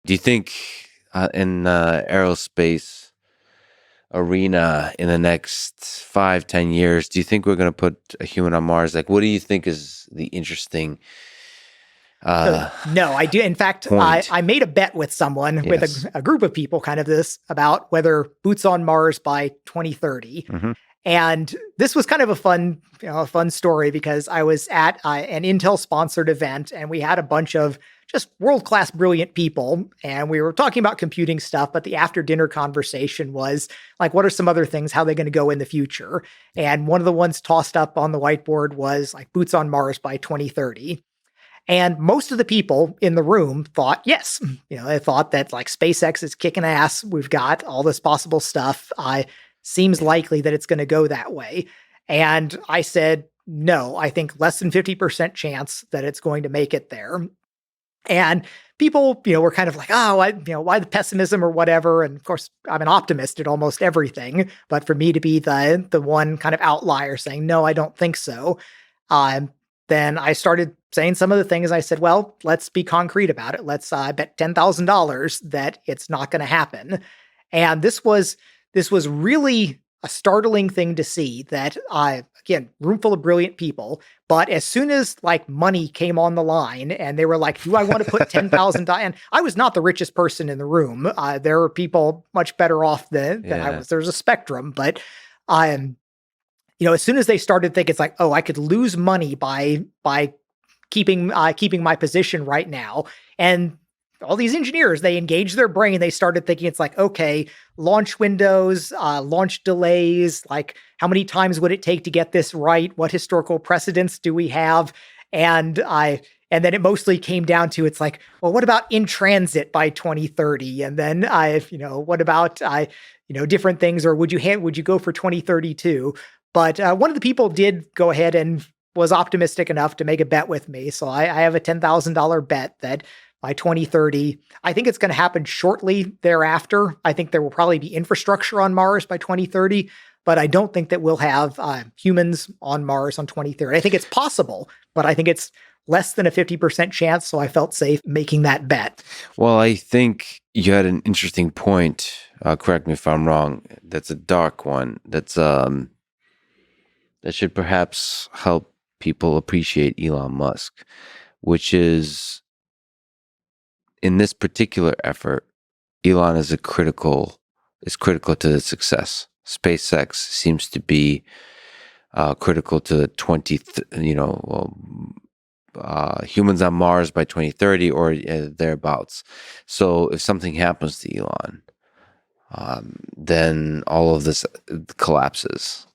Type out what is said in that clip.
Do you think in aerospace arena in the next 5-10 years, do you think we're going to put a human on Mars? Like, what do you think is the interesting No, I do. In fact, point? I made a bet with someone, with Yes. a group of people, kind of this about whether boots on Mars by 2030. Mm-hmm. And this was kind of a fun story because I was at an Intel sponsored event and we had a bunch of just world-class brilliant people and we were talking about computing stuff, but the after dinner conversation was like, what are some other things? How are they going to go in the future? And one of the ones tossed up on the whiteboard was like boots on Mars by 2030. And most of the people in the room thought, yes, they thought that like SpaceX is kicking ass. We've got all this possible stuff. Seems likely that it's going to go that way. And I said, no, I think less than 50% chance that it's going to make it there. And people, were kind of like, oh, why the pessimism or whatever. And of course, I'm an optimist at almost everything. But for me to be the one kind of outlier saying, no, I don't think so. Then I started saying some of the things. I said, well, let's be concrete about it. Let's bet $10,000 that it's not going to happen. And this was really a startling thing to see that, again, room full of brilliant people. But as soon as like money came on the line and they were like, do I want to put $10,000? And I was not the richest person in the room. There were people much better off than I was. There's a spectrum, but as soon as they started thinking it's like, oh, I could lose money by keeping my position right now. And all these engineers, they engaged their brain. They started thinking it's like, okay, launch windows, launch delays, like how many times would it take to get this right? What historical precedents do we have? And then it mostly came down to, it's like, well, what about in transit by 2030? And then what about different things, or would you go for 2032? But one of the people did go ahead and was optimistic enough to make a bet with me. So I have a $10,000 bet that by 2030, I think it's going to happen shortly thereafter. I think there will probably be infrastructure on Mars by 2030, but I don't think that we'll have humans on Mars on 2030. I think it's possible, but I think it's less than a 50% chance. So I felt safe making that bet. Well, I think you had an interesting point. Correct me if I'm wrong. That's a dark one. That should perhaps help people appreciate Elon Musk, which is, in this particular effort, Elon is critical to the success. SpaceX seems to be critical to humans on Mars by 2030 or thereabouts. So if something happens to Elon, then all of this collapses.